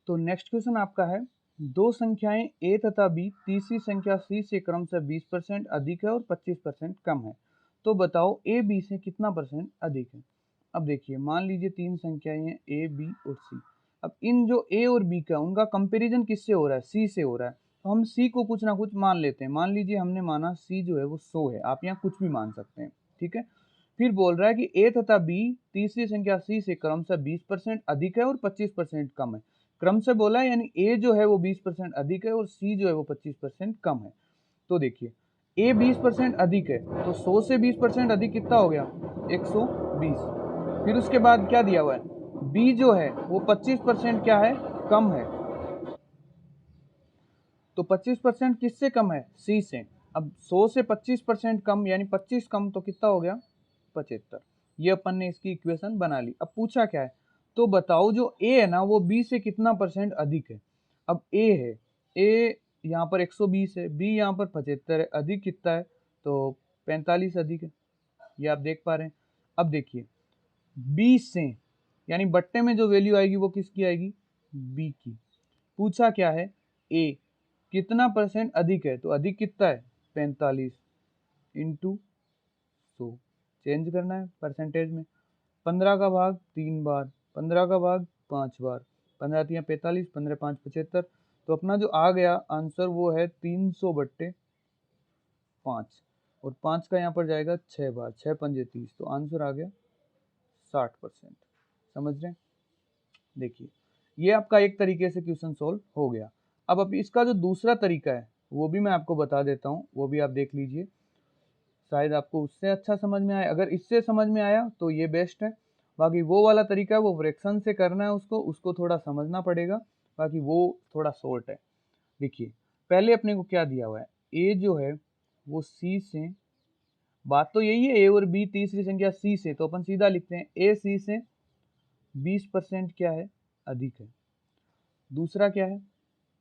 तो next question आपका है, दो संख्याएं a तथा b तीसरी संख्या c से क्रमशः 20% अधिक है और 25% कम है, तो बताओ a b से कितना परसेंट अधिक है। अब देखिए, मान लीजिए तीन संख्याएं हैं a b और c। अब इन जो a और b का उनका कंपैरिजन किससे हो रहा है, c से हो रहा है, तो हम c को कुछ ना कुछ मान लेते हैं। मान लीजिए हमने माना c जो है वो 100 है, आप यहाँ कुछ भी मान सकते हैं, ठीक है। फिर बोल रहा है कि a तथा b तीसरी संख्या c से क्रमशः 20% अधिक है और 25% कम है। क्रम से बोला है, यानी a जो है वो 20% अधिक है और c जो है वो 25% कम है। तो देखिए, a 20% अधिक है, तो 100 से 20% अधिक कितना हो गया, 120। फिर उसके बाद क्या दिया हुआ है, b जो है वो 25% क्या है, कम है। तो 25% किससे कम है, c से। अब 100 से 25% कम यानी 25 कम, तो कितना हो गया, 75। ये अपन ने इसकी इक्वेशन बना ली। अब पूछा क्या है, तो बताओ जो a है ना वो b से कितना परसेंट अधिक है। अब a है, a यहाँ पर 120 है, b यहाँ पर 75 है, अधिक कितना है, तो 45 अधिक है। ये आप देख पा रहे हैं। अब देखिए, b से यानी बट्टे में जो वैल्यू आएगी वो किसकी आएगी, b की। पूछा क्या है, a कितना परसेंट अधिक है, तो अधिक कितना है, 45 इंटू 100, चेंज करना है परसेंटेज में। 15 का भाग 3 बार, 15 का भाग 5 बार, 15 तियाँ 45, 15 5 75। तो अपना जो आ गया आंसर वो है 300/5, और 5 का यहाँ पर जाएगा 6 बार, 6 पंजे 30, तो आंसर आ गया 60%। समझ रहे हैं। देखिए, ये आपका एक तरीके से क्वेश्चन सोल्व हो गया। अब इसका जो दूसरा तरीका है वो भी मैं आपको बता देता हूँ, वो भी आप देख लीजिए, शायद आपको उससे अच्छा समझ में आया। अगर इससे समझ में आया तो ये बेस्ट है, बाकी वो वाला तरीका है वो फ्रैक्शन से करना है, उसको थोड़ा समझना पड़ेगा, बाकी वो थोड़ा शॉर्ट है। देखिए, पहले अपने को क्या दिया हुआ है, ए जो है वो सी से, बात तो यही है, ए और बी तीसरी संख्या सी से, तो अपन सीधा लिखते हैं ए सी से 20% क्या है, अधिक है। दूसरा क्या है,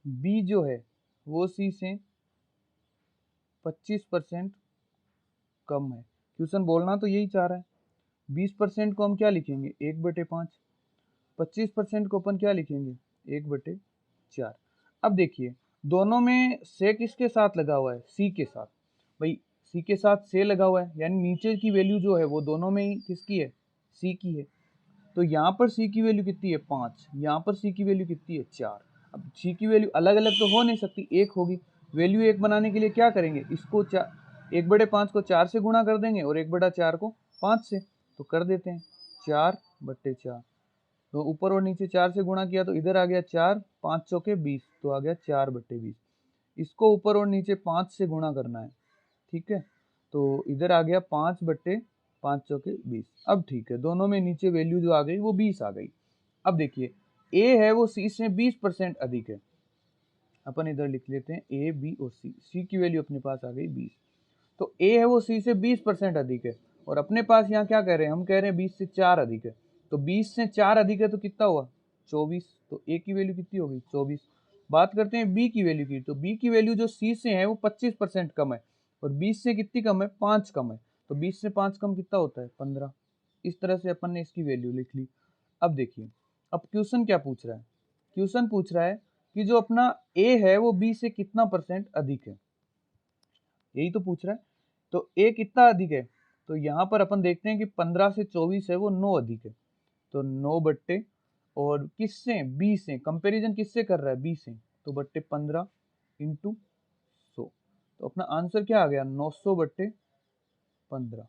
बी जो है वो सी से 25% कम है। क्वेश्चन बोलना तो यही चाह रहा है। 20% को हम क्या लिखेंगे, 1/5। 25% को अपन क्या लिखेंगे, 1/4। अब देखिए, दोनों में से किसके साथ लगा हुआ है, सी के साथ। भाई सी के साथ से लगा हुआ है, यानी नीचे की वैल्यू जो है वो दोनों में ही किसकी है, सी की है। तो यहाँ पर सी की वैल्यू कितनी है, 5, यहाँ पर सी की वैल्यू कितनी है, 4। अब सी की वैल्यू अलग अलग तो हो नहीं सकती, एक होगी। वैल्यू एक बनाने के लिए क्या करेंगे, इसको 1/5 को 4 से गुणा कर देंगे और 1/4 को 5 से, तो कर देते हैं 4/4। तो ऊपर और नीचे 4 से गुणा किया तो इधर आ गया 4, 5 चौके 20, तो आ गया 4/20। इसको ऊपर और नीचे 5 से गुणा करना है, ठीक है, तो इधर आ गया 5/5 चौके 20। अब ठीक है, दोनों में नीचे वैल्यू जो आ गई वो 20 आ गई। अब देखिए, ए है वो सी से 20% अधिक है। अपन इधर लिख लेते हैं ए बी और सी, सी की वैल्यू अपने पास आ गई 20। तो ए है वो सी से 20% अधिक है, और अपने पास यहाँ क्या कह रहे हैं, हम कह रहे हैं 20 से 4 अधिक है। तो 20 से 4 अधिक है तो कितना हुआ, 24। तो ए की वैल्यू कितनी होगी, 24। बात करते हैं बी की वैल्यू की, तो बी की वैल्यू जो सी से है वो 25% कम है, और 20 से कितनी कम है, 5 कम है। तो 20 से 5 कम कितना होता है, 15। इस तरह से अपन ने इसकी वैल्यू लिख ली। अब देखिए, अब क्वेश्चन क्या पूछ रहा है, क्वेश्चन पूछ रहा है कि जो अपना ए है वो बी से कितना परसेंट अधिक है, यही तो पूछ रहा है। तो ए कितना अधिक है, तो यहाँ पर अपन देखते हैं कि 15 से 24 है वो 9 अधिक है। तो 9 बट्टे, और किससे, बी से, कंपैरिजन किससे कर रहा है, बी से, तो बट्टे 15 इंटू 100। तो अपना आंसर क्या आ गया, 900/15।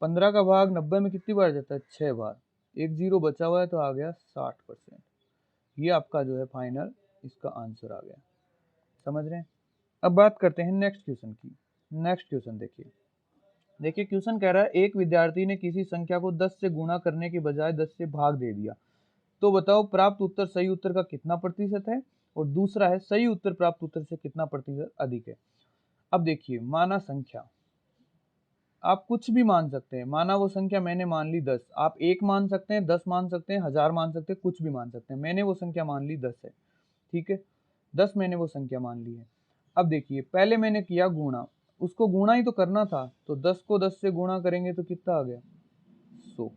15 का भाग 90 में कितनी बार जाता है, 6 बार। एक जीरो बचा हुआ है तो आ गया 60%। ये आपका जो है फाइनल इसका आंसर आ गया। समझ रहे हैं। अब बात करते हैं नेक्स्ट क्वेश्चन की। नेक्स्ट क्वेश्चन देखिए, क्वेश्चन कह रहा है एक विद्यार्थी ने किसी संख्या को 10 से गुणा करने के बजाय 10 से भाग दे दिया, तो बताओ प्राप्त उत्तर सही उत्तर का कितना प्रतिशत है, और दूसरा है सही उत्तर प्राप्त उत्तर से कितना प्रतिशत अधिक है। अब देखिए, माना संख्या, आप कुछ भी मान सकते हैं, माना वो संख्या मैंने मान ली 10, आप 1 मान सकते हैं, 10 मान सकते हैं, 1000 मान सकते हैं, कुछ भी मान सकते हैं। मैंने वो संख्या मान ली 10 है, ठीक है, 10 मैंने वो संख्या मान ली है। अब देखिए, पहले मैंने किया गुणा, उसको गुणा ही तो करना था, तो 10 को 10 से गुणा करेंगे तो कितना आ गया, 100।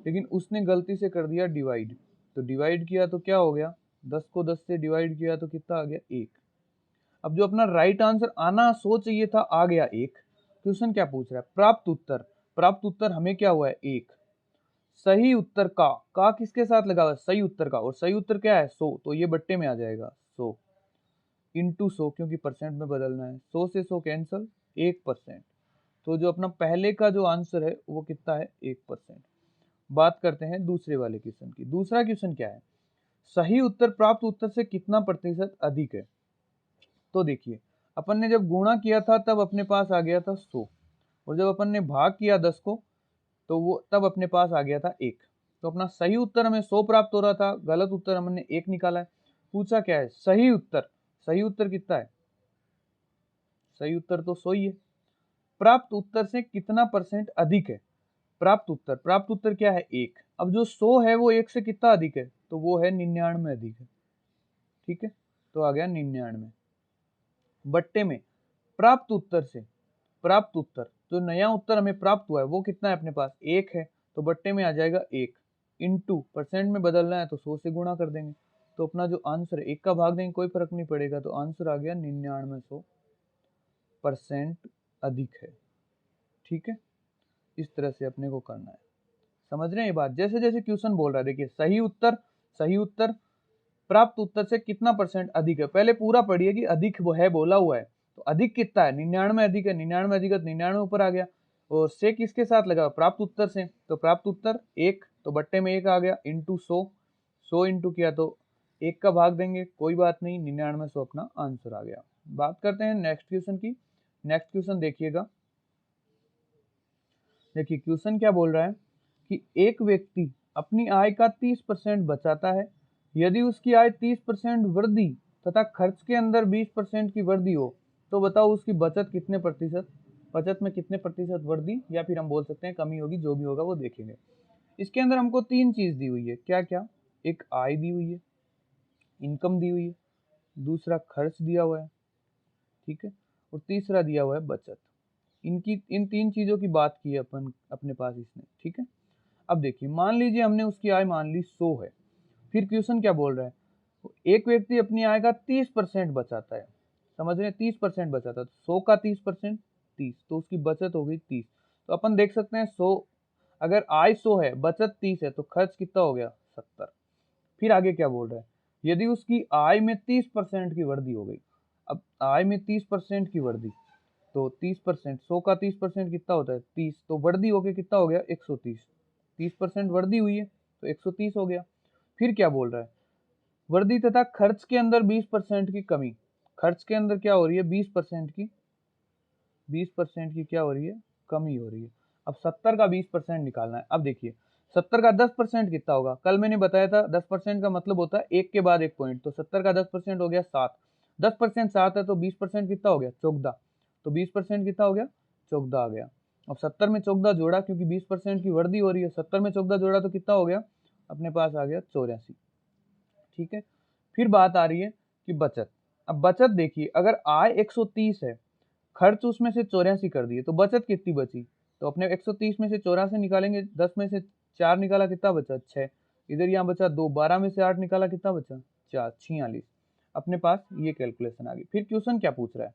लेकिन उसने गलती से कर दिया डिवाइड, तो डिवाइड किया तो क्या हो गया, 10 को 10 से डिवाइड किया तो कितना आ गया 1। अब जो अपना राइट आंसर आना सो चाहिए था आ गया 1। क्वेश्चन क्या पूछ रहा है, प्राप्त उत्तर। प्राप्त उत्तर हमें क्या हुआ है 1। सही उत्तर का किसके साथ लगा हुआ है, सही उत्तर का, और सही उत्तर क्या है 100, तो ये बट्टे में आ जाएगा 100 इंटू 100, क्योंकि परसेंट में बदलना है। 100 से 100 कैंसल, 1%। तो जो अपना पहले का जो आंसर है वो कितना है 1%। बात करते हैं दूसरे वाले क्वेश्चन की। दूसरा क्वेश्चन क्या है, सही उत्तर प्राप्त उत्तर से कितना प्रतिशत अधिक है। तो देखिए अपन ने जब गुणा किया था तब अपने पास आ गया था 100, और जब अपन ने भाग किया 10 को तो वो तब अपने पास आ गया था 1। तो अपना सही उत्तर हमें 100 प्राप्त हो रहा था, गलत उत्तर हमने 1 निकाला है। पूछा क्या है सही उत्तर, सही उत्तर कितना है, सही उत्तर तो 100 ही है। प्राप्त उत्तर से कितना परसेंट अधिक है, प्राप्त उत्तर, प्राप्त उत्तर क्या है 1। अब जो 100 है वो 1 से कितना अधिक है, तो वो है 99 अधिक है। ठीक है, तो आ गया 99 बट्टे में प्राप्त उत्तर से, प्राप्त उत्तर जो नया उत्तर हमें प्राप्त हुआ है वो कितना है अपने पास 1 है, तो बट्टे में आ जाएगा 1 इंटू परसेंट में बदलना है तो 100 से गुणा कर देंगे। तो अपना जो आंसर है 1 का भाग देंगे कोई फर्क नहीं पड़ेगा, तो आंसर आ गया 99% अधिक है। ठीक है, इस तरह से अपने को करना है। समझ रहे हैं ये बात, जैसे जैसे क्वेश्चन बोल रहा है देखिए सही उत्तर, सही उत्तर प्राप्त उत्तर से कितना परसेंट अधिक है, पहले पूरा पढ़िए कि अधिक वो है बोला हुआ है, तो अधिक कितना है 99 अधिक है, 99 अधिक है तो 99 ऊपर आ गया, और से किसके साथ लगा प्राप्त उत्तर से, तो प्राप्त उत्तर 1, तो बट्टे में 1 आ गया इंटू 100, 100 इंटू किया तो 1 का भाग देंगे कोई बात नहीं, 99 100 अपना आंसर आ गया। बात करते हैं नेक्स्ट क्वेश्चन की। नेक्स्ट क्वेश्चन देखिएगा, देखिए क्वेश्चन क्या बोल रहा है कि एक व्यक्ति अपनी आय का 30% बचाता है, यदि उसकी आय 30% वृद्धि तथा खर्च के अंदर 20% की वृद्धि हो तो बताओ उसकी बचत कितने प्रतिशत, बचत में कितने प्रतिशत वृद्धि या फिर हम बोल सकते हैं कमी होगी, जो भी होगा वो देखेंगे। इसके अंदर हमको 3 चीज दी हुई है, क्या क्या, एक आय दी हुई है, इनकम दी हुई है, दूसरा खर्च दिया हुआ है, ठीक है, और तीसरा दिया हुआ है बचत। इनकी इन 3 चीजों की बात की है अपन अपने पास इसने। ठीक है, अब देखिए मान लीजिए हमने उसकी आय मान ली 100 है, फिर क्वेश्चन क्या बोल रहा है, एक व्यक्ति अपनी आय का 30% बचाता है, समझ रहे हैं 30% बचाता है, तो 100 का 30% 30, तो उसकी बचत हो गई 30। तो अपन देख सकते हैं 100, अगर आय 100 है बचत 30 है तो खर्च कितना हो गया 70। फिर आगे क्या बोल रहा है, यदि उसकी आय में 30% की वृद्धि हो गई, अब आय में 30% की वृद्धि, तो 30%, 100 का 30% कितना होता है 30, तो वृद्धि होके कितना हो गया 130, 30% वृद्धि हुई है तो 130 हो गया। फिर क्या बोल रहा है, वृद्धि तथा खर्च के अंदर 20% की कमी, खर्च के अंदर क्या हो रही है 20% की, 20% की क्या हो रही है कमी हो रही है। अब 70 का 20% निकालना है। अब देखिए 70 का 10% कितना होगा, कल मैंने बताया था 10% का मतलब होता है एक के बाद एक पॉइंट, तो 70 का 10% हो गया 7, 10% 7 है तो 20% कितना हो गया 14, तो 20% कितना हो गया 14 आ गया। अब 70 में 14 जोड़ा क्योंकि 20% की वृद्धि हो रही है, 70 में 14 जोड़ा तो कितना हो गया अपने पास आ गया 84। ठीक है, फिर बात आ रही है कि बचत। अब बचत देखिए अगर आय 130 है, खर्च उसमें से 84 कर दिए तो बचत कितनी बची, तो अपने 130 में से 84 निकालेंगे, 10 में से 4 निकाला कितना बचा 6, इधर यहाँ बचा 2, 12 में से 8 निकाला कितना बचा 4, 46। अपने पास ये कैलकुलेशन आ गई। फिर क्वेश्चन क्या पूछ रहा है,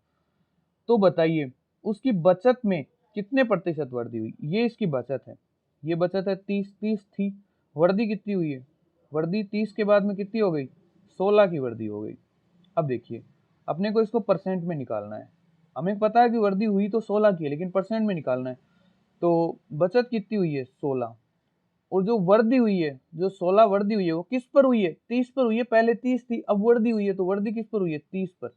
तो बताइए उसकी बचत में कितने प्रतिशत वृद्धि हुई, ये इसकी बचत है, ये बचत है 30 थी, वृद्धि कितनी हुई है, वृद्धि 30 के बाद में कितनी हो गई 16 की वृद्धि हो गई। अब देखिए अपने को इसको परसेंट में निकालना है, हमें पता है कि वृद्धि हुई तो 16 की है लेकिन परसेंट में निकालना है, तो बचत कितनी हुई है 16, और जो वृद्धि हुई है, जो 16 वृद्धि हुई है वो किस पर हुई है 30 पर हुई है, पहले 30 थी अब वृद्धि हुई है तो वृद्धि किस पर हुई है 30 पर,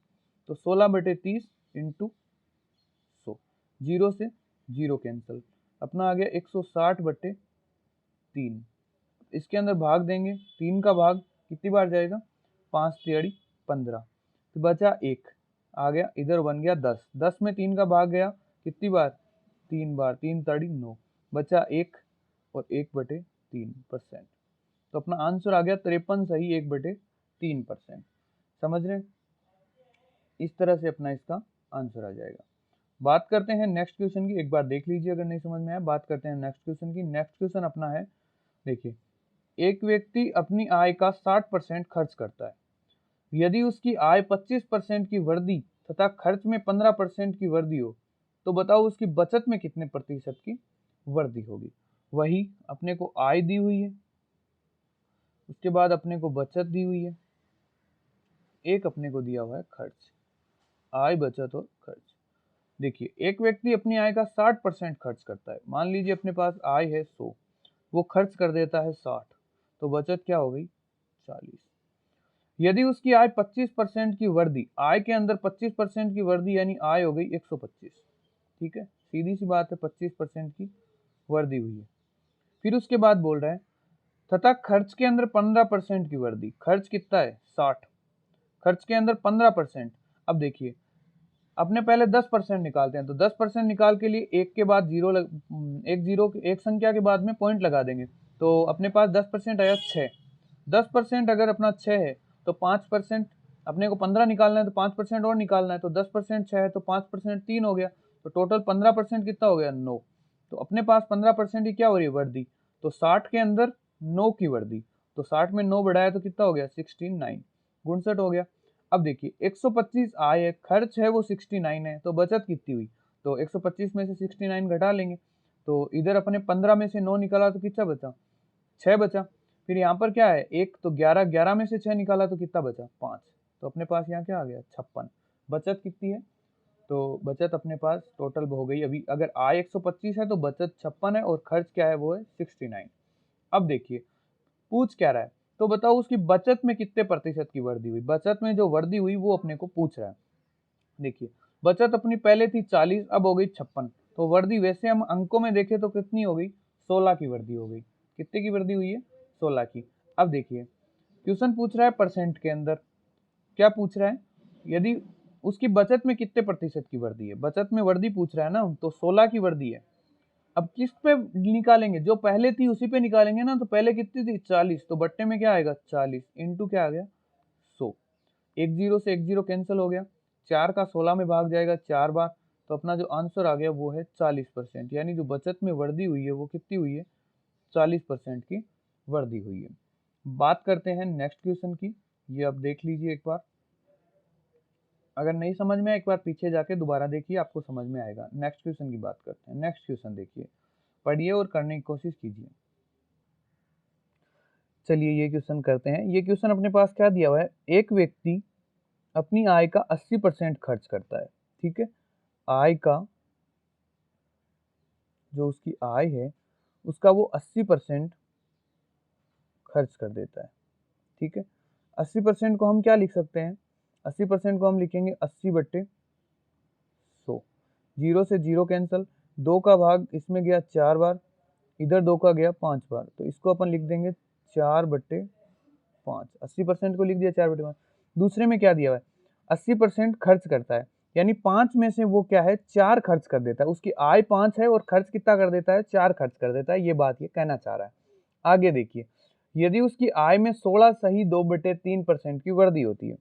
तो 16/30 इंटू 100, जीरो से जीरो कैंसिल, अपना आ गया 160/3। इसके अंदर भाग देंगे, 3 का भाग कितनी बार जाएगा 5 तिहाड़ी 15, तो बचा 1 आ गया, इधर बन गया 10, 10 में 3 का भाग गया कितनी बार 3 बार, 3 ताड़ी 9, बचा 1 और 1/3%। तो अपना आंसर आ गया 53 सही 1/3%। समझ रहे हैं, इस तरह से अपना इसका आंसर आ जाएगा। बात करते हैं नेक्स्ट क्वेश्चन की, एक बार देख लीजिए अगर नहीं समझ में आया। बात करते हैं नेक्स्ट क्वेश्चन की। नेक्स्ट क्वेश्चन अपना है देखिए एक व्यक्ति अपनी आय का 60% खर्च करता है। यदि उसकी आय 25% की वृद्धि तथा खर्च में 15% की वृद्धि हो तो बताओ उसकी बचत में कितने प्रतिशत की वृद्धि होगी। वही अपने को आय दी हुई है, उसके बाद अपने को बचत दी हुई है, एक अपने को दिया हुआ है खर्च। आय, बचत और खर्च। देखिए, एक व्यक्ति अपनी आय का 60% खर्च करता है। मान लीजिए अपने पास आय है 100, वो खर्च कर देता है 60, तो बचत क्या हो गई 40। यदि उसकी आय 25% की वृद्धि, आय के अंदर 25% की वृद्धि यानी आय हो गई 125। ठीक है, सीधी सी बात है, 25% की वृद्धि हुई है। फिर उसके बाद बोल रहा है तथा खर्च के अंदर 15% की वृद्धि। खर्च कितना है 60, खर्च के अंदर 15%। अब देखिए, अपने पहले 10% निकालते हैं, तो 10% निकाल के लिए एक के बाद एक संख्या के बाद में पॉइंट लगा देंगे, तो अपने पास 10% आया 6। 10% अगर अपना 6 है तो 5%, अपने को 15 निकालना है तो 5% और निकालना है, तो 10% 6 है तो 5% 3 हो गया, तो टोटल 15% कितना हो गया 9। तो अपने पास 15% की क्या हो रही है वृद्धि, तो 60 के अंदर 9 की वृद्धि, तो 60 में 9 बढ़ाया तो कितना हो गया 69, 59 हो गया। अब देखिए 125 आय है, खर्च है वो 69 है, तो बचत कितनी हुई, तो 125 में से 69 घटा लेंगे, तो इधर अपने 15 में से 9 निकाला तो कितना बचा 6 बचा। फिर यहाँ पर क्या है एक, तो 11, 11 में से 6 निकाला तो कितना बचा 5, तो अपने पास यहाँ क्या आ गया 56। बचत कितनी है, तो बचत अपने पास टोटल हो गई, अभी अगर आय 125 है तो बचत 56 है और खर्च क्या है वो है 69। अब देखिए पूछ क्या रहा है, तो बताओ उसकी बचत में कितने प्रतिशत की वृद्धि हुई। बचत में जो वृद्धि हुई वो अपने को पूछ रहा है। देखिए बचत अपनी पहले थी 40, अब हो गई 56, तो वृद्धि वैसे हम अंकों में देखें तो कितनी हो गई 16 की वृद्धि हो गई। कितने की वृद्धि हुई है 16 की। अब देखिए क्वेश्चन पूछ रहा है परसेंट के अंदर, क्या पूछ रहा है, यदि उसकी बचत में कितने प्रतिशत की वृद्धि है, बचत में वृद्धि पूछ रहा है ना, तो 16 की वृद्धि है। अब किस पे निकालेंगे, जो पहले थी उसी पे निकालेंगे ना, तो पहले कितनी थी 40, तो बट्टे में क्या आएगा 40 इंटू क्या आ गया 100। एक जीरो से एक जीरो कैंसिल हो गया, 4 का 16 में भाग जाएगा 4 बार, तो अपना जो आंसर आ गया वो है 40%। यानी जो बचत में वृद्धि हुई है वो कितनी हुई है 40% की वृद्धि हुई है। बात करते हैं नेक्स्ट क्वेश्चन की, ये अब देख लीजिए एक बार, अगर नहीं समझ में एक बार पीछे जाके दोबारा देखिए, आपको समझ में आएगा। नेक्स्ट क्वेश्चन की बात करते हैं। नेक्स्ट क्वेश्चन देखिए, पढ़िए और करने की कोशिश कीजिए। चलिए ये क्वेश्चन करते हैं। ये क्वेश्चन अपने पास क्या दिया हुआ है, एक व्यक्ति अपनी आय का 80% खर्च करता है। ठीक है, आय का जो उसकी आय है उसका वो 80% खर्च कर देता है। ठीक है, 80% को हम क्या लिख सकते हैं, 80% को हम लिखेंगे 80/100। जीरो से जीरो कैंसल, 2 का भाग इसमें गया 4 बार, इधर 2 का गया 5 बार, तो इसको अपन लिख देंगे 4/5। 80% को लिख दिया 4/5। दूसरे में क्या दिया हुआ है 80% खर्च करता है, यानी 5 में से वो क्या है 4 खर्च कर देता है। उसकी आय 5 है और खर्च कितना कर देता है 4 खर्च कर देता है, ये बात ये कहना चाह रहा है। आगे देखिए, यदि उसकी आय में 16 सही 2/3% की वृद्धि होती है,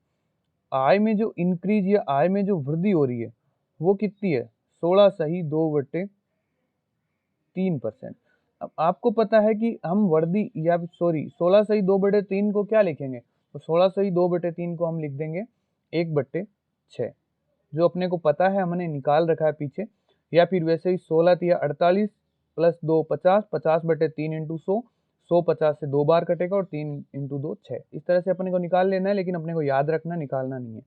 आय में जो इंक्रीज या आय में जो वृद्धि हो रही है वो कितनी है 16 सही 2/3%। अब आपको पता है कि हम वृद्धि या सॉरी 16 सही 2/3 को क्या लिखेंगे, तो 16 सही 2/3 को हम लिख देंगे 1/6, जो अपने को पता है हमने निकाल रखा है पीछे। या फिर वैसे ही 16 या 48 प्लस 2 50, 50/3 इंटू 100, 100 50 से 2 बार कटेगा और 3 इंटू 2 6। इस तरह से अपने को निकाल लेना है, लेकिन अपने को याद रखना, निकालना नहीं है।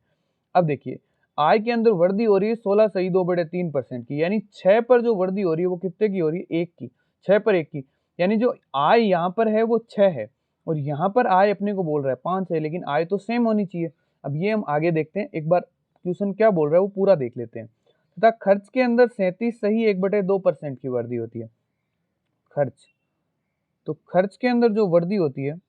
अब देखिए आय के अंदर वृद्धि हो रही है 16 सही 2/3% की, यानी 6 पर जो वृद्धि हो रही है वो कितने की हो रही है 1 की, 6 पर 1 की, यानी जो आय यहाँ पर है वो 6 है और यहाँ पर आय अपने को बोल रहा है 5 है, लेकिन आय तो सेम होनी चाहिए। अब ये हम आगे देखते हैं, एक बार क्वेश्चन क्या बोल रहा है वो पूरा देख लेते हैं। तथा खर्च के अंदर 37 सही 1/2% की वृद्धि होती है। खर्च, तो खर्च के अंदर जो वृद्धि होती है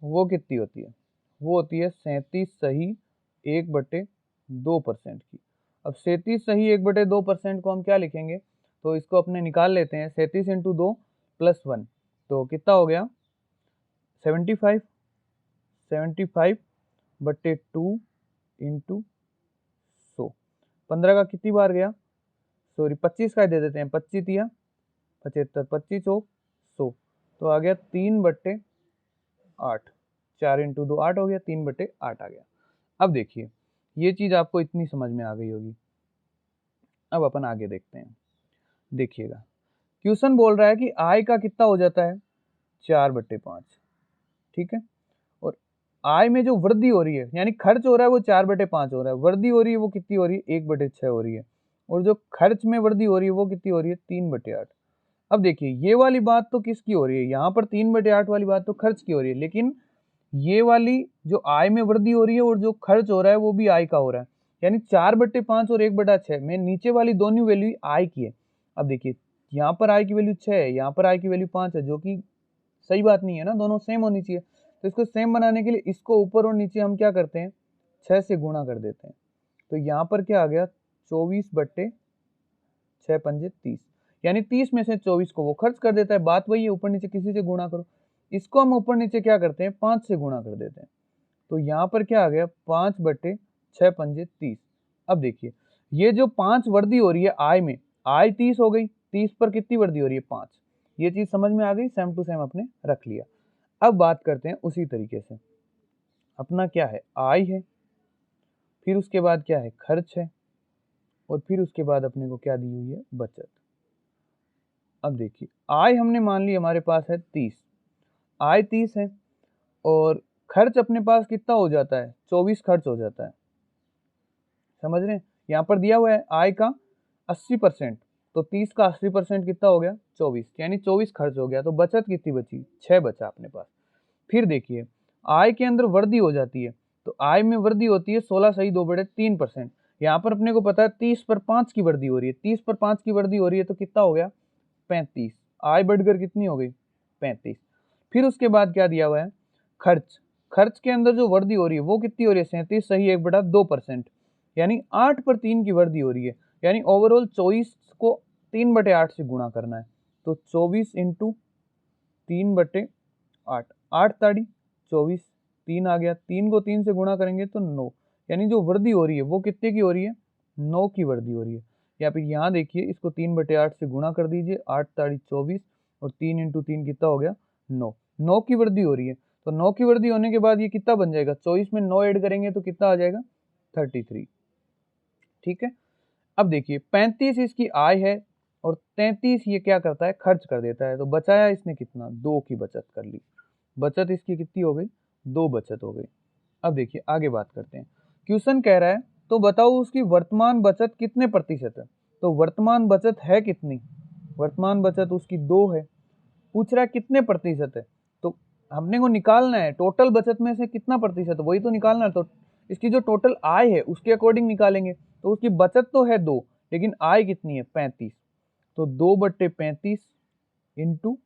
वो कितनी होती है, वो होती है 37 सही 1/2% की। अब 37 सही 1/2% को हम क्या लिखेंगे, तो इसको अपने निकाल लेते हैं, 37 इंटू 2 प्लस 1, तो कितना हो गया 75, 75/2 इंटू 100। 15 का कितनी बार गया, सॉरी 25 का दे देते हैं, 25 या 75, 25 और 100, तो आ गया 3/15। 8, 4 इंटू 2 8 हो गया, 3/8 आ गया। अब देखिए ये चीज़ आपको इतनी समझ में आ गई होगी। अब अपन आगे देखते हैं। देखिएगा क्वेश्चन बोल रहा है कि आय का कितना हो जाता है 4/5, ठीक है। और आय में जो वृद्धि हो रही है यानी खर्च हो रहा है वो 4/5 हो रहा है, वृद्धि हो रही है वो कितनी हो रही है 1/6 हो रही है, और जो खर्च में वृद्धि हो रही है वो कितनी हो रही है 3/8। अब देखिए ये वाली बात तो किसकी हो रही है, यहाँ पर 3/8 वाली बात तो खर्च की हो रही है, लेकिन ये वाली जो आय में वृद्धि हो रही है और जो खर्च हो रहा है वो भी आय का हो रहा है, यानी 4/5 और 1/6 में नीचे वाली दोनों वैल्यू आय की है। अब देखिए यहाँ पर आय की वैल्यू 6 है, यहाँ पर आय की वैल्यू 5 है, जो कि सही बात नहीं है ना, दोनों सेम होनी चाहिए। तो इसको सेम बनाने के लिए इसको ऊपर और नीचे हम क्या करते हैं 6 से गुणा कर देते हैं। तो यहाँ पर क्या आ गया 24/6×5 = 30, यानी 30 में से 24 को वो खर्च कर देता है। बात वही है, ऊपर नीचे किसी से गुणा करो। इसको हम ऊपर नीचे क्या करते हैं 5 से गुणा कर देते हैं। तो यहाँ पर क्या आ गया 5/6×5 = 30। अब देखिए ये जो 5 वृद्धि हो रही है आय में, आय 30 हो गई, 30 पर कितनी वृद्धि हो रही है 5। ये चीज समझ में आ गई, सेम टू सेम अपने रख लिया। अब बात करते हैं उसी तरीके से, अपना क्या है आय है, फिर उसके बाद क्या है खर्च है, और फिर उसके बाद अपने को क्या दी हुई है बचत। अब देखिए आय हमने मान ली हमारे पास है 30, आय 30 है, और खर्च अपने पास कितना हो जाता है 24 खर्च हो जाता है। समझ रहे हैं, यहाँ पर दिया हुआ है आय का 80%, तो 30 का 80% कितना हो गया 24, यानी 24 खर्च हो गया। तो बचत कितनी बची 6 बचा अपने पास। फिर देखिए आय के अंदर वृद्धि हो जाती है, तो आय में वृद्धि होती है 16 सही 2/3%। यहाँ पर अपने को पता है 30 पर 5 की वृद्धि हो रही है, 30 पर 5 की वृद्धि हो रही है तो कितना हो गया 35। आय बढ़कर कितनी हो गई 35। फिर उसके बाद क्या दिया हुआ है खर्च, खर्च के अंदर जो वृद्धि हो रही है वो कितनी हो रही है 37 सही 1/2%, यानी 8 पर 3 की वृद्धि हो रही है, यानी ओवरऑल 24 को 3/8 से गुणा करना है। तो 24 इंटू 3/8, 8 ताड़ी 24, 3 आ गया, 3 को 3 से गुणा करेंगे तो 9, यानी जो वृद्धि हो रही है वो कितने की हो रही है 9 की वृद्धि हो रही है। या फिर यहाँ देखिए इसको 3/8 से गुणा कर दीजिए, 8 ताड़ी 24 और 3 इंटू 3 कितना हो गया 9, 9 की वृद्धि हो रही है। तो 9 की वृद्धि होने के बाद ये कितना बन जाएगा 24 में 9 ऐड करेंगे तो कितना आ जाएगा 33, ठीक है। अब देखिए 35 इसकी आय है और 33 ये क्या करता है खर्च कर देता है, तो बचाया इसने कितना 2 की बचत कर ली। बचत इसकी कितनी हो गई 2 बचत हो गई। अब देखिए आगे बात करते हैं। क्वेश्चन कह रहा है तो बताओ उसकी वर्तमान बचत कितने प्रतिशत है। तो वर्तमान बचत है कितनी, वर्तमान बचत उसकी 2 है। पूछ रहा है कितने प्रतिशत है, तो हमने को निकालना है टोटल बचत में से कितना प्रतिशत है वही तो निकालना है। तो इसकी जो टोटल आय है उसके अकॉर्डिंग निकालेंगे। तो उसकी बचत तो है 2, लेकिन आय कितनी है 35, तो 2/35 इंटू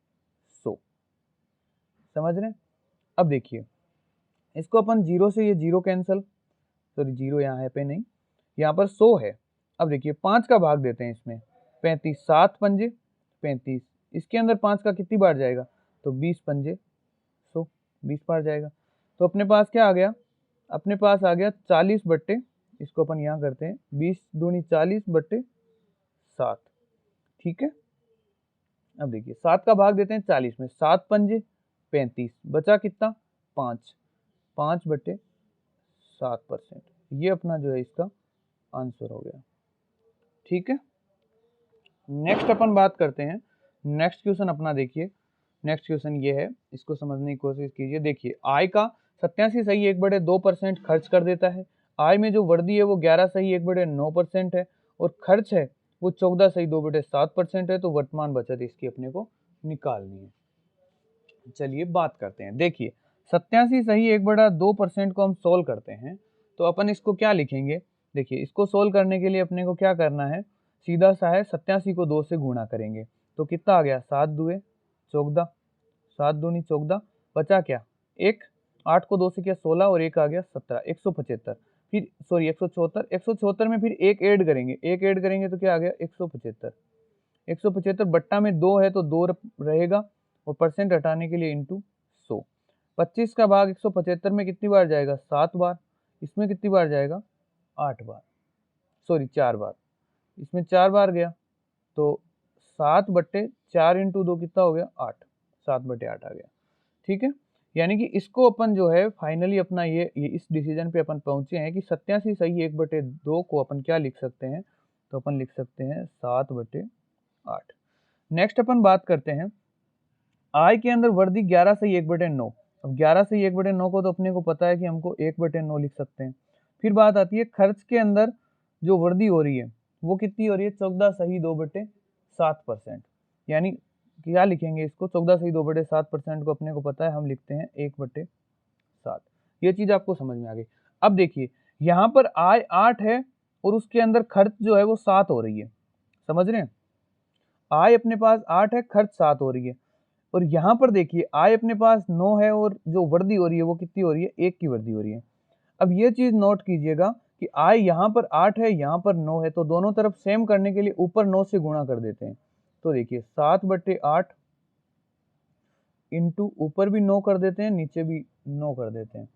100। समझ रहे हैं। अब देखिए इसको अपन 0 से, ये 0 कैंसल, सॉरी 0 यहाँ है पे नहीं, यहाँ पर 100 है। अब देखिए 5 का भाग देते हैं इसमें, 35 7 पंजे 35, इसके अंदर 5 का कितनी बार जाएगा तो 20 पंजे 100, 20 बार जाएगा। तो अपने पास क्या आ गया, अपने पास आ गया 40 बट्टे, इसको अपन यहाँ करते हैं 20 दूनी 40/7, ठीक है। अब देखिए 7 का भाग देते हैं 40 में, 7 पंजे 35, बचा कितना 5, 5/7%। ये अपना जो है इसका आंसर हो गया, ठीक है। नेक्स्ट अपन बात करते हैं, नेक्स्ट क्वेश्चन अपना देखिए। नेक्स्ट क्वेश्चन ये है, इसको समझने की कोशिश कीजिए। देखिए आय का 87 सही 1/2% खर्च कर देता है। आय में जो वृद्धि है वो 11 सही 1/9% है, और खर्च है वो 14 सही 2/7% है। तो वर्तमान बचत इसकी अपने को निकालनी है। चलिए बात करते हैं। देखिए 87 सही 1/2% को हम सोल्व करते हैं, तो अपन इसको क्या लिखेंगे। देखिए इसको सोल्व करने के लिए अपने को क्या करना है, सीधा सा है 87 को 2 से गुणा करेंगे तो कितना आ गया 7 दुए 14, 7 दूनी 14, बचा क्या एक, 8 को 2 से किया 16 और एक आ गया 17, 175। फिर सॉरी 174, 174 में फिर एक ऐड करेंगे, एक ऐड करेंगे तो क्या आ गया 175, 175 बट्टा में 2 है तो 2 रहेगा, और परसेंट हटाने के लिए इंटू 100। 25 का भाग 175 में कितनी बार जाएगा 7 बार, इसमें कितनी बार जाएगा 8 बार, सॉरी 4 बार, इसमें 4 बार गया। तो 7/4 इंटू 2 कितना हो गया 8, 7/8 आ गया, ठीक है। यानी कि इसको अपन जो है फाइनली अपना ये इस डिसीजन पे अपन पहुंचे हैं कि 87 सही 1/2 को अपन क्या लिख सकते हैं, तो अपन लिख सकते हैं 7/8। नेक्स्ट अपन बात करते हैं आई के अंदर वर्दी 11 सही 1/9। अब 11 सही 1/9 को तो अपने को पता है कि हमको 1/9 लिख सकते हैं। फिर बात आती है खर्च के अंदर जो वर्दी हो रही है वो कितनी हो रही है, 14 सही 2/7%। यानी क्या लिखेंगे इसको, 14 सही 2/7% को अपने को पता है, हम लिखते हैं 1/7। ये चीज आपको समझ में आ गई। अब देखिए यहाँ पर आय 8 है और उसके अंदर खर्च जो है वो 7 हो रही है, समझ रहे हैं। आय अपने पास 8 है, खर्च 7 हो रही है। और यहाँ पर देखिए आय अपने पास 9 है और जो वर्दी हो रही है वो कितनी हो रही है, 1 की वर्दी हो रही है। अब ये चीज नोट कीजिएगा कि आय यहाँ पर 8 है, यहाँ पर 9 है, तो दोनों तरफ सेम करने के लिए ऊपर 9 से गुणा कर देते हैं। तो देखिए 7/8 इंटू ऊपर भी 9 कर देते हैं, नीचे भी 9 कर देते हैं,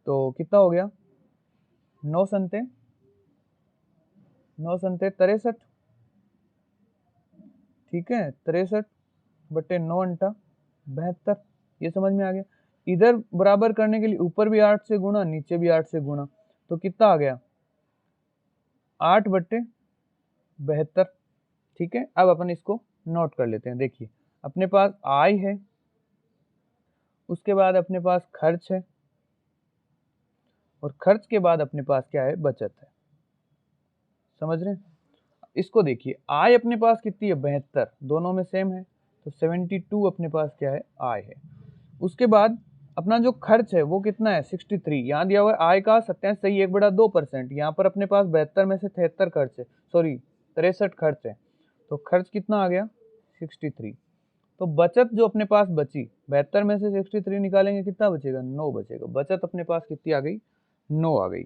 तो कितना हो गया, 9 संते 63। ठीक है, 63/9 अंटा 72। ये समझ में आ गया। इधर बराबर करने के लिए ऊपर भी 8 से गुणा, नीचे भी 8 से गुणा, तो कितना आ गया, 8/72। ठीक है, अब अपन इसको नोट कर लेते हैं। देखिए अपने पास आय है, उसके बाद अपने पास खर्च है, और खर्च के बाद अपने पास क्या है, बचत है। समझ रहे हैं। इसको देखिए आय अपने पास कितनी है, 72, दोनों में सेम है, तो 72 अपने पास क्या है, आय है। उसके बाद अपना जो खर्च है वो कितना है, 63। यहाँ दिया हुआ है आय का 87 सही 1/2%। यहाँ पर अपने पास 72 में से 73 खर्च है, सॉरी 63 खर्च है, तो खर्च कितना आ गया, 63। तो बचत जो अपने पास बची, 72 में से 63 निकालेंगे कितना बचेगा, 9 बचेगा। बचत अपने पास कितनी आ गई, 9 आ गई।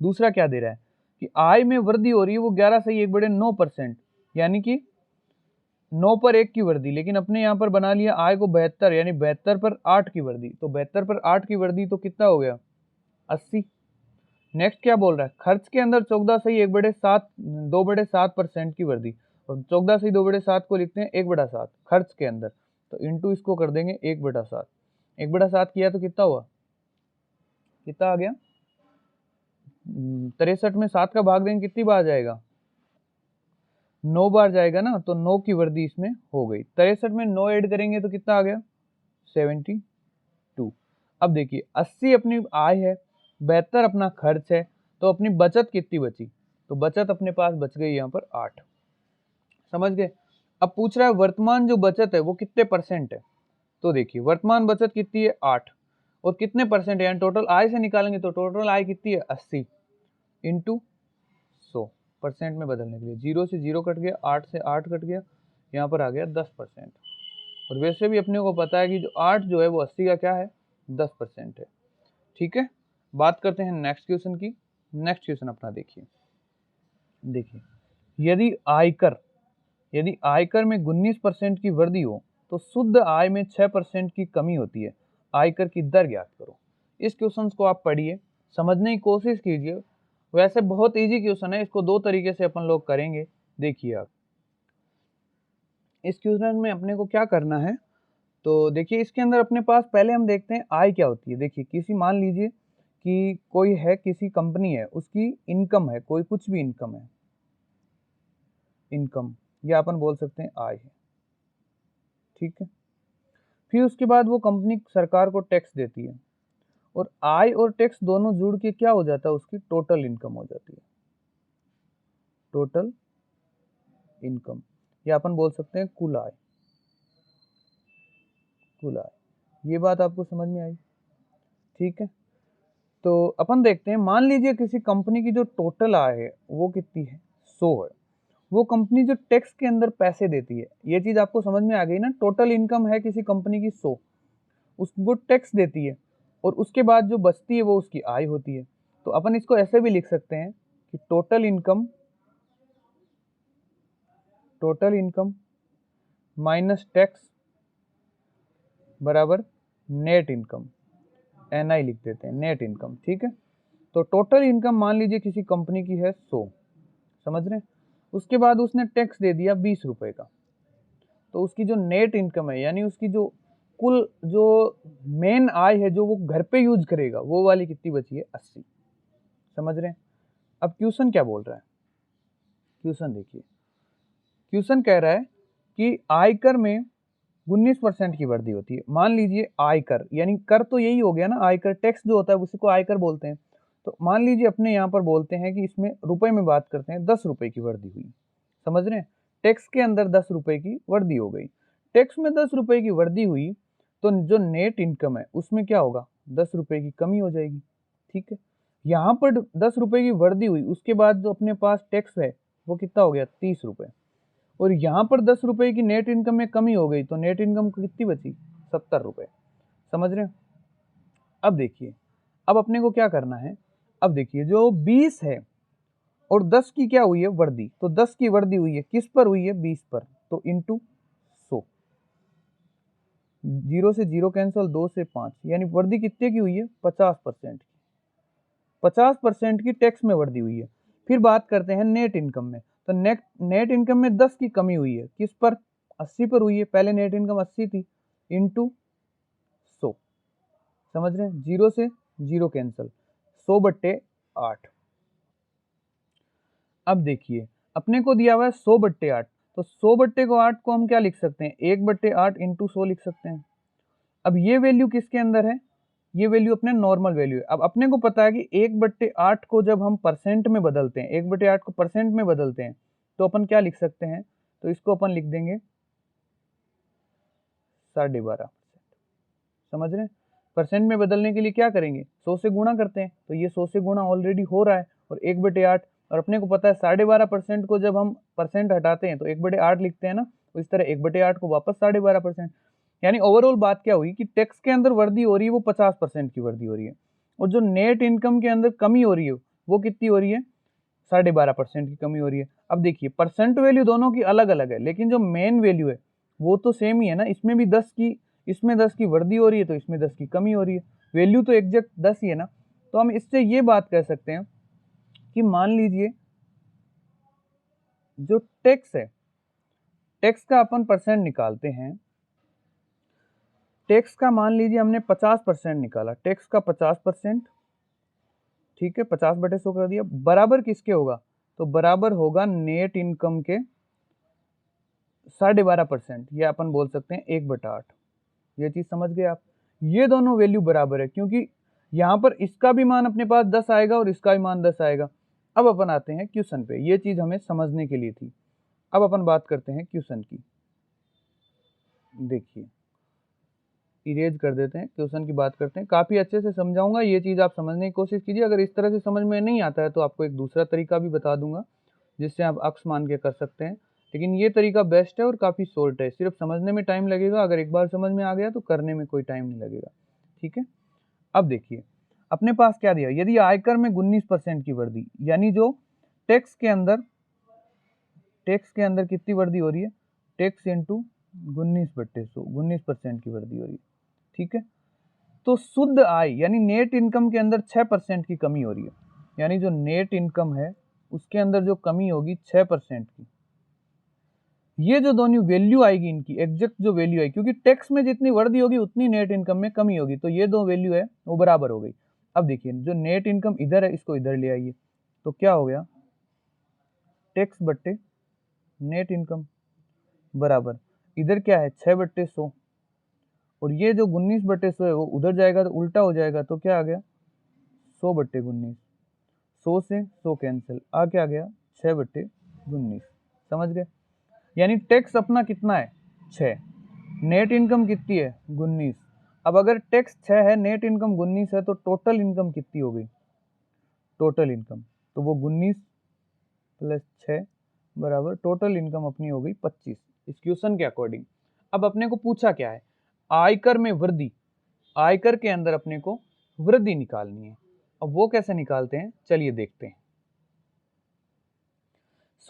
दूसरा क्या दे रहा है कि आय में वृद्धि हो रही है वो 11 सही 1/9%, यानी कि 9 पर 1 की वृद्धि, लेकिन अपने यहाँ पर बना लिया आय को 72, यानी 72 पर 8 की वृद्धि, तो 72 पर 8 की वृद्धि तो कितना हो गया, 80। नेक्स्ट क्या बोल रहा है, खर्च के अंदर 14 सही 2/7% की वृद्धि, और 14 सही 2/7 को लिखते हैं 1/7 खर्च के अंदर, तो इंटू इसको कर देंगे 1/7। 1/7 किया तो कितना हुआ, कितना आ गया, 63 में 7 का भाग देंगे कितनी बार जाएगा, 9 बार जाएगा ना, तो 9 की वृद्धि इसमें हो गई। 63 में 9 ऐड करेंगे तो कितना आ गया, 72। अब देखिए 80 अपनी आय है, 72 अपना खर्च है, तो अपनी बचत कितनी बची, तो बचत अपने पास बच गई यहाँ पर 8। समझ गए। अब पूछ रहा है वर्तमान जो बचत है वो कितने परसेंट है, तो देखिए वर्तमान बचत कितनी है, 8, और कितने परसेंट है, यानी टोटल आय से निकालेंगे तो टोटल आय कितनी है, 80 इंटू 100% में बदलने के लिए 0 से 0 कट गया, 8 से 8 कट गया, यहाँ पर आ गया 10%। और वैसे भी अपने को पता है कि जो 8 जो है वो 80 का क्या है, 10% है। ठीक है, बात करते हैं नेक्स्ट क्वेश्चन की। नेक्स्ट क्वेश्चन अपना देखिए, यदि आयकर में 19% की वृद्धि हो तो शुद्ध आय में 6% की कमी होती है, आयकर की दर ज्ञात करो। इस क्वेश्चन को आप पढ़िए, समझने की कोशिश कीजिए। वैसे बहुत इजी क्वेश्चन है, इसको दो तरीके से अपन लोग करेंगे। देखिए आप इस क्वेश्चन में अपने को क्या करना है, तो देखिए इसके अंदर अपने पास पहले हम देखते हैं आय क्या होती है। देखिए किसी, मान लीजिए कि कोई है, किसी कंपनी है, उसकी इनकम है, कोई कुछ भी इनकम है, इनकम या अपन बोल सकते हैं आय है। ठीक है, फिर उसके बाद वो कंपनी सरकार को टैक्स देती है, और आय और टैक्स दोनों जुड़ के क्या हो जाता है, उसकी टोटल इनकम हो जाती है, टोटल इनकम, या अपन बोल सकते हैं कुल आय। कुल आय, ये बात आपको समझ में आई। ठीक है, तो अपन देखते हैं, मान लीजिए किसी कंपनी की जो टोटल आय है वो कितनी है, 100 है। वो कंपनी जो टैक्स के अंदर पैसे देती है, ये चीज आपको समझ में आ गई ना, टोटल इनकम है किसी कंपनी की 100, वो टैक्स देती है, और उसके बाद जो बचती है वो उसकी आय होती है। तो अपन इसको ऐसे भी लिख सकते हैं कि टोटल इनकम माइनस टैक्स बराबर नेट इनकम, NI लिख देते हैं, नेट इनकम। ठीक है, तो टोटल इनकम मान लीजिए किसी कंपनी की है 100, समझ रहे हैं। उसके बाद उसने टैक्स दे दिया 20 रुपए का, तो उसकी जो नेट इनकम है, यानी उसकी जो कुल जो मेन आय है जो वो घर पे यूज करेगा वो वाली कितनी बची है, 80। समझ रहे हैं। अब क्वेश्चन क्या बोल रहा है, क्वेश्चन देखिए, क्वेश्चन कह रहा है कि आयकर में 19% की वृद्धि होती है। मान लीजिए आयकर, यानी कर तो यही हो गया ना, आयकर टैक्स जो होता है उसी को आयकर बोलते हैं। तो मान लीजिए अपने यहाँ पर बोलते हैं कि इसमें रुपए में बात करते हैं, 10 रुपए की वृद्धि हुई। समझ रहे हैं, टैक्स के अंदर 10 रुपए की वृद्धि हो गई। टैक्स में 10 रुपए की वृद्धि हुई तो जो नेट इनकम है उसमें क्या होगा, 10 रुपए की कमी हो जाएगी। ठीक है, यहाँ पर 10 रुपए की वृद्धि हुई, उसके बाद जो अपने पास टैक्स है वो कितना हो गया, 30 रुपए। और यहाँ पर 10 रुपए की नेट इनकम में कमी हो गई तो नेट इनकम कितनी बची, 70 रुपए। समझ रहे हैं। अब देखिए, अब अपने को क्या करना है, अब देखिए जो 20 है और 10 की क्या हुई है वृद्धि, तो 10 की वृद्धि हुई है किस पर हुई है, 20 पर, तो इंटू 100, 0 से 0 कैंसिल, 2 से 5, यानी वृद्धि कितने की हुई है, 50% की। 50% की टैक्स में वृद्धि हुई है। फिर बात करते हैं नेट इनकम में, तो नेट इनकम में 10 की कमी हुई है किस पर, 80 पर हुई है। पहले नेट इनकम 80 थी, इंटू 100। समझ रहे हैं, 0 से 0 कैंसिल, 100/8। अब देखिए अपने को दिया हुआ है 100/8, तो 100/8 को हम क्या लिख सकते हैं, 1/8 इंटू 100 लिख सकते हैं। अब ये वैल्यू किसके अंदर है, ये वैल्यू अपने नॉर्मल वैल्यू है। अब अपने को पता है कि 1/8 को जब हम परसेंट में बदलते हैं, 1/8 को परसेंट में बदलते हैं तो अपन क्या लिख सकते हैं, तो इसको अपन लिख देंगे 12.5%। समझ रहे हैं, परसेंट में बदलने के लिए क्या करेंगे, 100 से गुणा करते हैं, तो ये 100 से गुणा ऑलरेडी हो रहा है, और 1/8, और अपने को पता है 12.5% को जब हम परसेंट हटाते हैं तो 1/8 लिखते हैं ना, तो इस तरह 1/8 को वापस 12.5%। यानी ओवरऑल बात क्या हुई कि टैक्स के अंदर वृद्धि हो रही है वो 50% की वृद्धि हो रही है, और जो नेट इनकम के अंदर कमी हो रही है वो कितनी हो रही है, 12.5% की कमी हो रही है। अब देखिए परसेंट वैल्यू दोनों की अलग अलग है, लेकिन जो मेन वैल्यू है वो तो सेम ही है ना, इसमें भी 10 की, इसमें 10 की वृद्धि हो रही है तो इसमें 10 की कमी हो रही है, वैल्यू तो एग्जैक्ट 10 ही है ना। तो हम इससे ये बात कह सकते हैं कि मान लीजिए जो टैक्स है, टैक्स का अपन परसेंट निकालते हैं, टैक्स का मान लीजिए हमने 50% निकाला, टैक्स का 50%, ठीक है, 50/100 कर दिया, बराबर किसके होगा, तो बराबर होगा नेट इनकम के 12.5%, या अपन बोल सकते हैं 1/8। ये चीज समझ गए आप, ये दोनों वैल्यू बराबर है, क्योंकि यहाँ पर इसका भी मान अपने पास 10 आएगा और इसका भी मान 10 आएगा। अब अपन आते हैं क्वेश्चन पे, ये चीज हमें समझने के लिए थी। अब अपन बात करते हैं क्वेश्चन की। देखिए इरेज कर देते हैं, क्वेश्चन की बात करते हैं, काफी अच्छे से समझाऊंगा, ये चीज आप समझने की कोशिश कीजिए। अगर इस तरह से समझ में नहीं आता है तो आपको एक दूसरा तरीका भी बता दूंगा जिससे आप अक्स मान के कर सकते हैं, लेकिन ये तरीका बेस्ट है और काफी शॉर्ट है, सिर्फ समझने में टाइम लगेगा, अगर एक बार समझ में आ गया तो करने में कोई टाइम नहीं लगेगा। ठीक है, अब देखिए अपने पास क्या दिया, यदि आयकर में 19% की वृद्धि, यानी जो टैक्स के अंदर कितनी वृद्धि हो रही है, टैक्स इंटू 19/100, 19% की वृद्धि हो रही है। ठीक है, तो शुद्ध आय यानी नेट इनकम के अंदर 6% की कमी हो रही है, यानी जो नेट इनकम है उसके अंदर जो कमी होगी 6% की। ये जो दोनों वैल्यू आएगी इनकी एग्जैक्ट जो वैल्यू है, क्योंकि टैक्स में जितनी वृद्धि होगी उतनी नेट इनकम में कमी होगी, तो ये दो वैल्यू है वो बराबर हो गई। अब देखिए जो नेट इनकम इधर है इसको इधर ले आइए, तो क्या हो गया, टैक्स बट्टे नेट इनकम बराबर, इधर क्या है 6/100, और ये जो 19/100 है वो उधर जाएगा तो उल्टा हो जाएगा, तो क्या आ गया 100/19, 100 से 100 कैंसिल, आ क्या गया 6/19। समझ गए, यानी टैक्स अपना कितना है 6, नेट इनकम कितनी है 19। अब अगर टैक्स 6 है नेट इनकम 19 है तो टोटल इनकम कितनी हो गई, टोटल इनकम तो वो 19 + 6 बराबर टोटल इनकम अपनी हो गई 25 इस क्वेश्चन के अकॉर्डिंग। अब अपने को पूछा क्या है, आयकर में वृद्धि, आयकर के अंदर अपने को वृद्धि निकालनी है। अब वो कैसे निकालते हैं चलिए देखते हैं।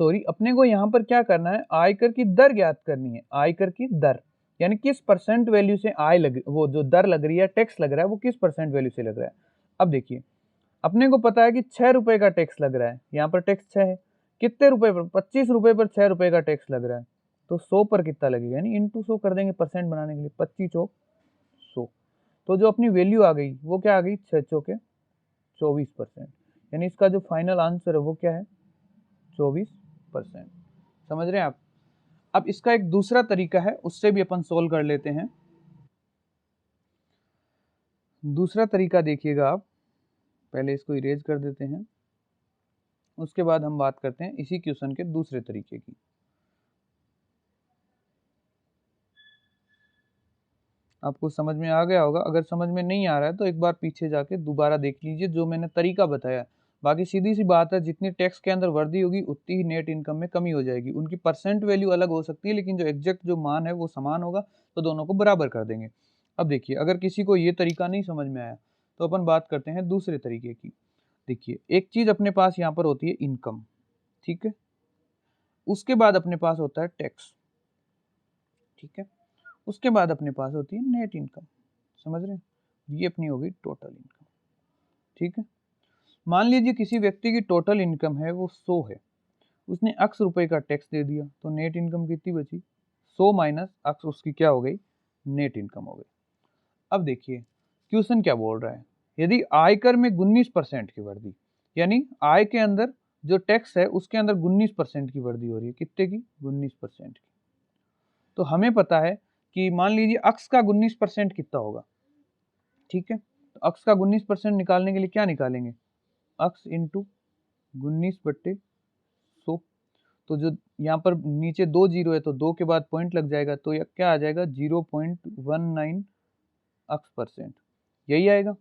सॉरी, अपने को यहाँ पर क्या करना है, आयकर की दर ज्ञात करनी है, आयकर की दर यानी किस परसेंट वैल्यू से आय लग, वो जो दर लग रही है टैक्स लग रहा है वो किस परसेंट वैल्यू से लग रहा है। अब देखिए अपने को पता है कि 6 रुपए का टैक्स लग रहा है, यहाँ पर टैक्स 6 है, कितने रुपए पर, 25 रुपए पर 6 रुपए का टैक्स लग रहा है, तो 100 पर कितना लगेगा, यानी इंटू 100 कर देंगे परसेंट बनाने के लिए, 25 चौक तो जो अपनी वैल्यू आ गई वो क्या आ गई, 6 चौके 24%, यानी इसका जो फाइनल आंसर है वो क्या है, 24%। समझ रहे हैं आप। अब इसका एक दूसरा तरीका है, उससे भी अपन सोल्व कर लेते हैं। दूसरा तरीका देखिएगा आप, पहले इसको इरेज कर देते हैं, उसके बाद हम बात करते हैं इसी क्वेश्चन के दूसरे तरीके की। आपको समझ में आ गया होगा, अगर समझ में नहीं आ रहा है तो एक बार पीछे जाके दोबारा देख लीजिए जो मैंने तरीका बताया। बाकी सीधी सी बात है, जितनी टैक्स के अंदर वृद्धि होगी उतनी ही नेट इनकम में कमी हो जाएगी। उनकी परसेंट वैल्यू अलग हो सकती है, लेकिन जो एग्जैक्ट जो मान है वो समान होगा, तो दोनों को बराबर कर देंगे। अब देखिए, अगर किसी को ये तरीका नहीं समझ में आया तो अपन बात करते हैं दूसरे तरीके की। देखिए, एक चीज अपने पास यहाँ पर होती है इनकम, ठीक है, उसके बाद अपने पास होता है टैक्स, ठीक है, उसके बाद अपने पास होती है नेट इनकम। समझ रहे हैं, ये अपनी होगी टोटल इनकम, ठीक है। मान लीजिए किसी व्यक्ति की टोटल इनकम है वो 100 है, उसने x रुपए का टैक्स दे दिया, तो नेट इनकम कितनी बची, 100 माइनस x, उसकी क्या हो गई, नेट इनकम हो गई। अब देखिए क्वेश्चन क्या बोल रहा है, यदि आयकर में 19% की वृद्धि, यानी आय के अंदर जो टैक्स है उसके अंदर 19% की वृद्धि हो रही है, कितने की, 19% की। तो हमें पता है कि मान लीजिए x का 19% कितना होगा, ठीक है, तो x का 19% निकालने के लिए क्या निकालेंगे, x इंटू 19/100। तो जो यहाँ पर नीचे 2 जीरो है तो 2 के बाद पॉइंट लग जाएगा, तो यह क्या आ जाएगा, 0.19 x%, यही आएगा।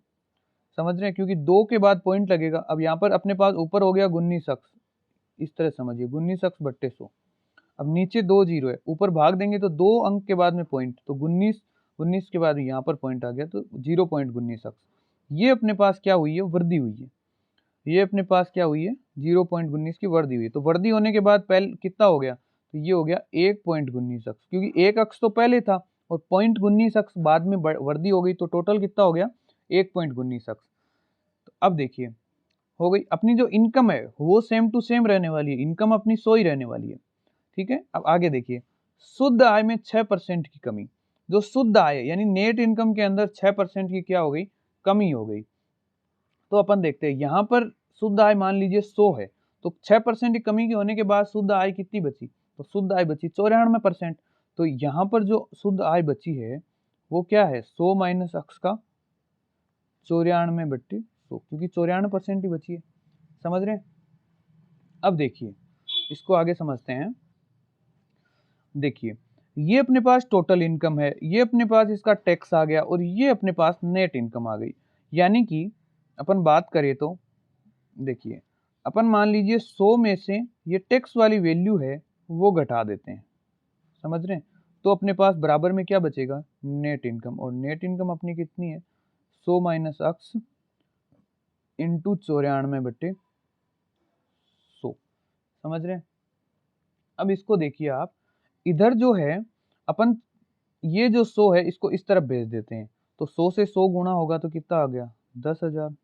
समझ रहे हैं, क्योंकि 2 के बाद पॉइंट लगेगा। अब यहाँ पर अपने पास ऊपर हो गया 19 x, इस तरह समझिए 19 x/100। अब नीचे 2 जीरो है, ऊपर भाग देंगे तो 2 अंक के बाद में पॉइंट, तो 19 के बाद यहाँ पर पॉइंट आ गया, तो 0.19 x। ये अपने पास क्या हुई है, वृद्धि हुई है। ये अपने पास क्या हुई है, 0.19 की वृद्धि हुई है। तो वृद्धि होने के बाद पहले कितना हो गया, तो ये हो गया 1.19 x, क्योंकि 1 x तो पहले था और 0.19 x बाद में वृद्धि हो गई, तो टोटल कितना हो गया, 1.19 x। तो अब देखिए, हो गई अपनी जो इनकम है वो सेम टू सेम रहने वाली है, इनकम अपनी 100 ही रहने वाली है, ठीक है। अब आगे देखिए, शुद्ध आय में 6% की कमी, जो शुद्ध आय यानी नेट इनकम के अंदर 6% की क्या हो गई, कमी हो गई। तो अपन देखते हैं यहाँ पर शुद्ध आय मान लीजिए 100 है, तो 6% की कमी के होने के बाद शुद्ध आय कितनी बची, तो शुद्ध आय बची 94%। तो यहाँ पर जो शुद्ध आय बची है वो क्या है, 100 माइनस x का 94/100, क्योंकि 94% ही बची है। समझ रहे हैं। अब देखिए इसको आगे समझते हैं। देखिए, ये अपने पास टोटल इनकम है, ये अपने पास इसका टैक्स आ गया और ये अपने पास नेट इनकम आ गई। यानी कि अपन बात करें तो देखिए, अपन मान लीजिए 100 में से ये टैक्स वाली वैल्यू है वो घटा देते हैं। समझ रहे हैं, तो अपने पास बराबर में क्या बचेगा, नेट इनकम। और नेट इनकम अपनी कितनी है, 100 माइनस x इंटू 94/100। समझ रहे हैं। अब इसको देखिए आप, इधर जो है अपन ये जो 100 है इसको इस तरफ भेज देते हैं, तो 100 से 100 गुणा होगा तो कितना आ गया, 10,000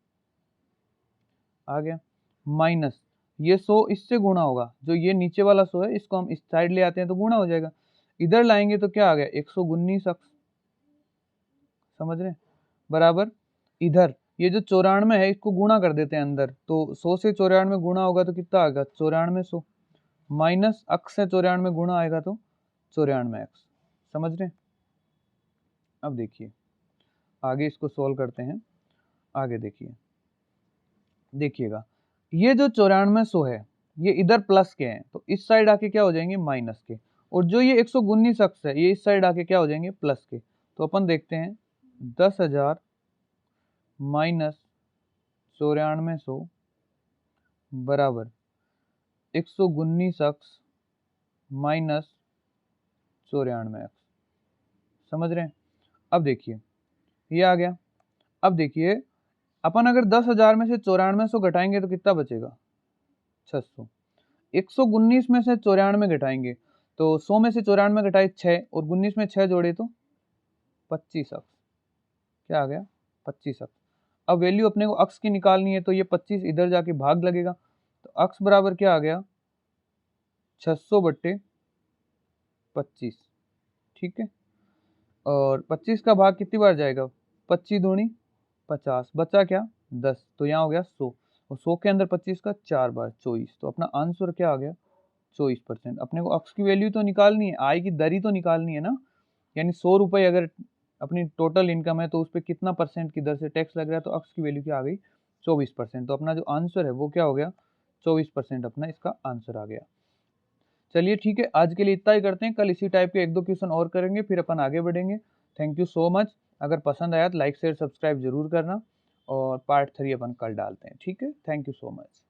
आ गया, माइनस ये 100 इससे गुणा होगा, जो ये नीचे वाला 100 है इसको हम इस साइड ले आते हैं तो गुणा हो जाएगा, इधर लाएंगे तो क्या आ गया, 119 x। समझ रहे हैं, बराबर इधर ये जो 94 है इसको गुणा कर देते हैं अंदर, तो 100 से 94 गुणा होगा तो कितना आएगा, 9400, माइनस x से 94 गुणा आएगा तो 94x। समझ रहे हैं। अब देखिए आगे इसको सोल्व करते हैं। आगे देखिए, देखिएगा ये जो 9400 है ये इधर प्लस के हैं, तो इस साइड आके क्या हो जाएंगे, माइनस के। और जो ये 119 x है ये इस साइड आके क्या हो जाएंगे, प्लस के। तो अपन देखते हैं 10,000 माइनस 9400 बराबर 119 x माइनस 94x। समझ रहे हैं। अब देखिए ये आ गया। अब देखिए अपन अगर 10,000 में से 9400 घटाएंगे तो कितना बचेगा, 600। 119 में से 94 घटाएंगे तो 100 में से 94 घटाए 6 और 19 में 6 जोड़े तो 25 अक्स। क्या आ गया, 25 अक्स। अब वैल्यू अपने को अक्स की निकालनी है, तो ये 25 इधर जाके भाग लगेगा, तो अक्स बराबर क्या आ गया, 600/25। ठीक है, और 25 का भाग कितनी बार जाएगा, 25 दूनी 50, बचा क्या 10, तो यहाँ हो गया 100, और 100 के अंदर 25 का 4 बार 24, तो अपना आंसर क्या आ गया 24%। अपने को अक्स की वैल्यू तो निकालनी है, आय की दर ही तो निकालनी है ना, यानी 100 रुपये अगर अपनी टोटल इनकम है तो उस पर कितना परसेंट की दर से टैक्स लग रहा है, तो अक्स की वैल्यू क्या आ गई 24%। तो अपना जो आंसर है वो क्या हो गया 24% अपना इसका आंसर आ गया। चलिए ठीक है, आज के लिए इतना ही करते हैं, कल इसी टाइप के 1-2 क्वेश्चन और करेंगे, फिर अपन आगे बढ़ेंगे। Thank you so much. अगर पसंद आया तो लाइक शेयर सब्सक्राइब जरूर करना, और पार्ट 3 अपन कल डालते हैं। ठीक है, थैंक यू सो मच।